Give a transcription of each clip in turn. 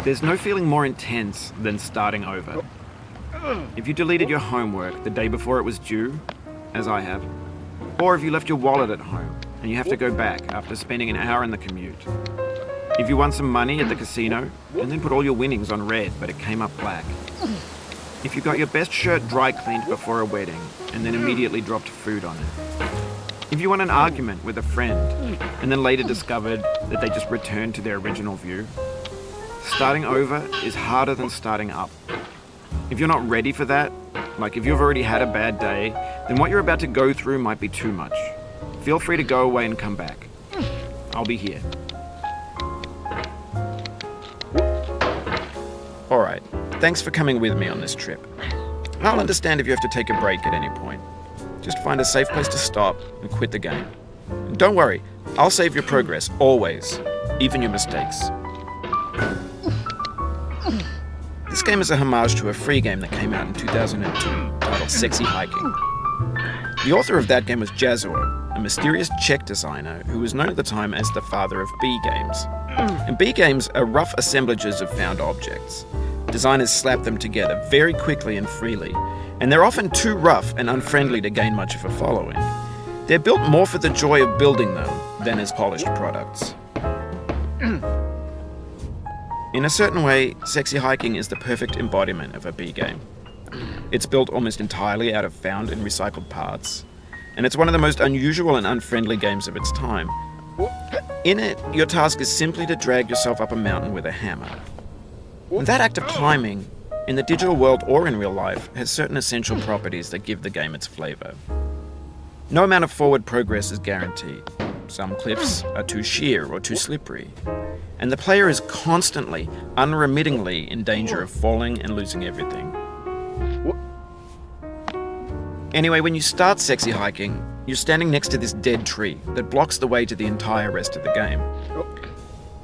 There's no feeling more intense than starting over. If you deleted your homework the day before it was due, as I have, or if you left your wallet at home and you have to go back after spending an hour in the commute. If you won some money at the casino and then put all your winnings on red but it came up black. If you got your best shirt dry cleaned before a wedding and then immediately dropped food on it. If you won an argument with a friend and then later discovered that they just returned to their original view. Starting over is harder than starting up. If you're not ready for that, like if you've already had a bad day, then what you're about to go through might be too much. Feel free to go away and come back. I'll be here. Alright, thanks for coming with me on this trip. I'll understand if you have to take a break at any point. Just find a safe place to stop and quit the game. And don't worry, I'll save your progress, always, even your mistakes. This game is a homage to a free game that came out in 2002 titled Sexy Hiking. The author of that game was Jazzuo, a mysterious Czech designer who was known at the time as the father of B games. And B games are rough assemblages of found objects. Designers slap them together very quickly and freely, and they're often too rough and unfriendly to gain much of a following. They're built more for the joy of building them than as polished products. In a certain way, Sexy Hiking is the perfect embodiment of a B game. It's built almost entirely out of found and recycled parts, and it's one of the most unusual and unfriendly games of its time. In it, your task is simply to drag yourself up a mountain with a hammer. And that act of climbing, in the digital world or in real life, has certain essential properties that give the game its flavor. No amount of forward progress is guaranteed. Some cliffs are too sheer or too slippery. And the player is constantly, unremittingly in danger of falling and losing everything. Anyway, when you start Sexy Hiking, you're standing next to this dead tree that blocks the way to the entire rest of the game.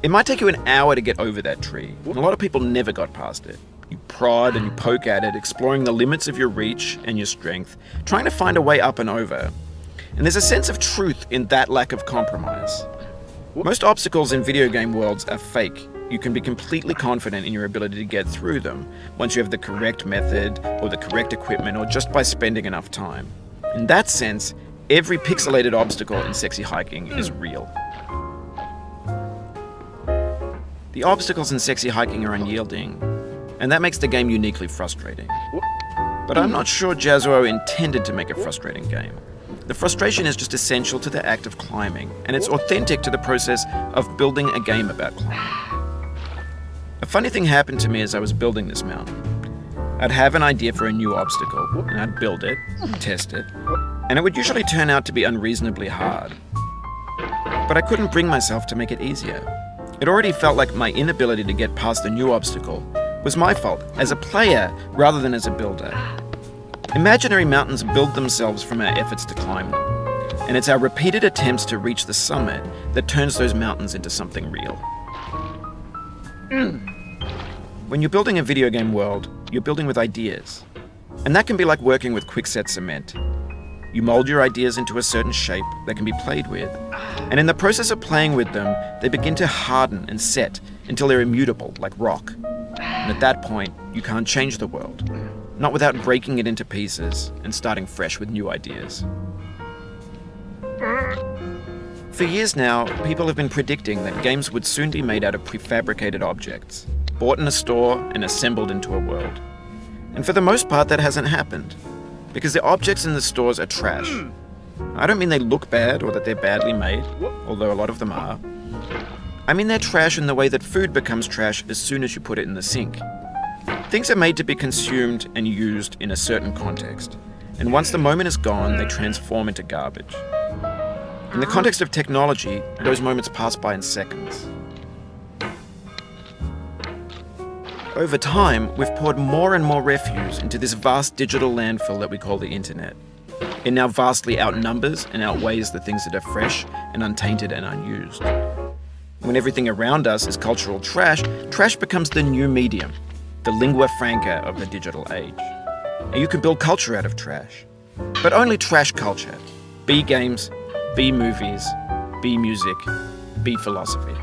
It might take you an hour to get over that tree, and a lot of people never got past it. You prod and you poke at it, exploring the limits of your reach and your strength, trying to find a way up and over. And there's a sense of truth in that lack of compromise. Most obstacles in video game worlds are fake. You can be completely confident in your ability to get through them once you have the correct method or the correct equipment or just by spending enough time. In that sense, every pixelated obstacle in Sexy Hiking is real. The obstacles in Sexy Hiking are unyielding, and that makes the game uniquely frustrating. But I'm not sure Jazzuo intended to make a frustrating game. The frustration is just essential to the act of climbing, and it's authentic to the process of building a game about climbing. A funny thing happened to me as I was building this mountain. I'd have an idea for a new obstacle, and I'd build it, test it, and it would usually turn out to be unreasonably hard. But I couldn't bring myself to make it easier. It already felt like my inability to get past the new obstacle was my fault as a player rather than as a builder. Imaginary mountains build themselves from our efforts to climb them, and it's our repeated attempts to reach the summit that turns those mountains into something real. When you're building a video game world, you're building with ideas, and that can be like working with quickset cement. You mold your ideas into a certain shape that can be played with, and in the process of playing with them, they begin to harden and set until they're immutable, like rock. And at that point, you can't change the world. Not without breaking it into pieces and starting fresh with new ideas. For years now, people have been predicting that games would soon be made out of prefabricated objects, bought in a store and assembled into a world. And for the most part, that hasn't happened, because the objects in the stores are trash. I don't mean they look bad or that they're badly made, although a lot of them are. I mean they're trash in the way that food becomes trash as soon as you put it in the sink. Things are made to be consumed and used in a certain context, and once the moment is gone, they transform into garbage. In the context of technology, those moments pass by in seconds. Over time, we've poured more and more refuse into this vast digital landfill that we call the internet. It now vastly outnumbers and outweighs the things that are fresh and untainted and unused. When everything around us is cultural trash, trash becomes the new medium, the lingua franca of the digital age. And you can build culture out of trash, but only trash culture. B games, B movies, B music, B philosophy.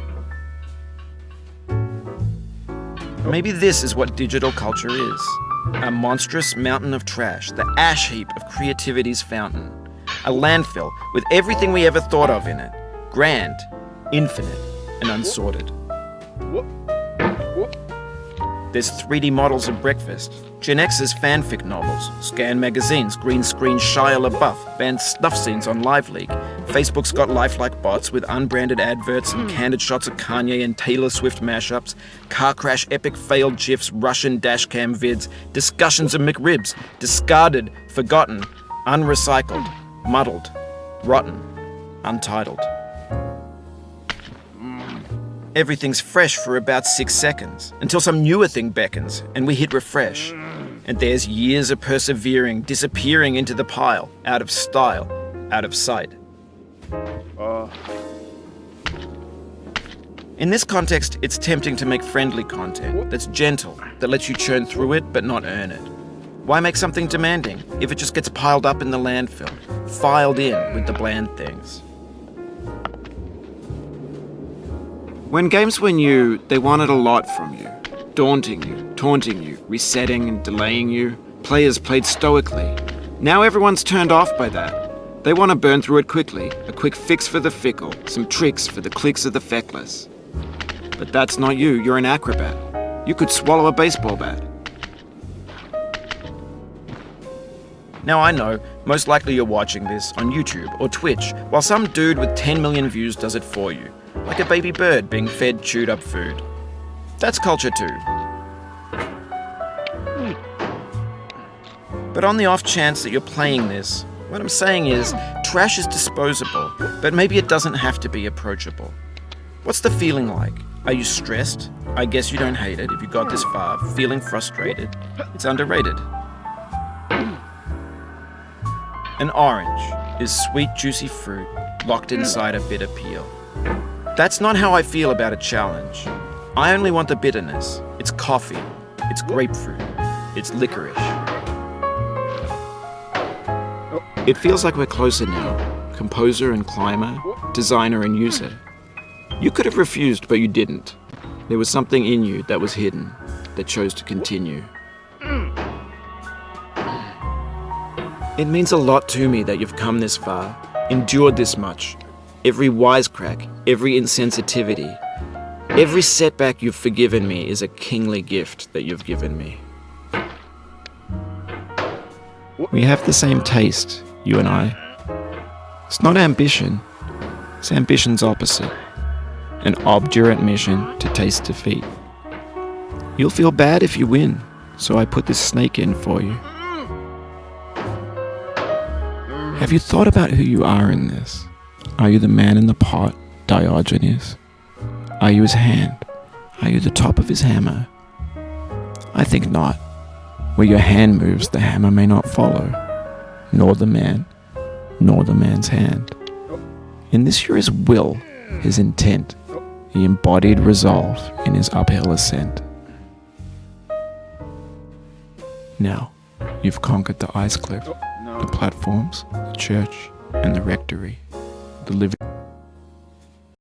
Maybe this is what digital culture is. A monstrous mountain of trash, the ash heap of creativity's fountain. A landfill with everything we ever thought of in it. Grand, infinite, and unsorted. There's 3D models of breakfast, Gen X's fanfic novels, Scan magazines, green screen Shia LaBeouf, banned snuff scenes on LiveLeak. Facebook's got lifelike bots with unbranded adverts and candid shots of Kanye and Taylor Swift mashups, car crash epic failed GIFs, Russian dashcam vids, discussions of McRibs, discarded, forgotten, unrecycled, muddled, rotten, untitled. Everything's fresh for about 6 seconds, until some newer thing beckons, and we hit refresh. And there's years of persevering, disappearing into the pile, out of style, out of sight. In this context, it's tempting to make friendly content that's gentle, that lets you churn through it but not earn it. Why make something demanding if it just gets piled up in the landfill, filed in with the bland things? When games were new, they wanted a lot from you. Daunting you, taunting you, resetting and delaying you. Players played stoically. Now everyone's turned off by that. They want to burn through it quickly, a quick fix for the fickle, some tricks for the clicks of the feckless. But that's not you, you're an acrobat. You could swallow a baseball bat. Now I know, most likely you're watching this on YouTube or Twitch, while some dude with 10 million views does it for you. Like a baby bird being fed chewed up food. That's culture too. But on the off chance that you're playing this, what I'm saying is, trash is disposable, but maybe it doesn't have to be approachable. What's the feeling like? Are you stressed? I guess you don't hate it if you got this far. Feeling frustrated? It's underrated. An orange is sweet, juicy fruit locked inside a bitter peel. That's not how I feel about a challenge. I only want the bitterness. It's coffee. It's grapefruit. It's licorice. It feels like we're closer now. Composer and climber, designer and user. You could have refused, but you didn't. There was something in you that was hidden, that chose to continue. It means a lot to me that you've come this far, endured this much. Every wisecrack, every insensitivity, every setback you've forgiven me is a kingly gift that you've given me. We have the same taste, you and I. It's not ambition, it's ambition's opposite. An obdurate mission to taste defeat. You'll feel bad if you win, so I put this snake in for you. Have you thought about who you are in this? Are you the man in the pot, Diogenes? Are you his hand? Are you the top of his hammer? I think not. Where your hand moves, the hammer may not follow, nor the man, nor the man's hand. In this you're his will, his intent, the embodied resolve in his uphill ascent. Now, you've conquered the ice cliff, the platforms, the church, and the rectory. The living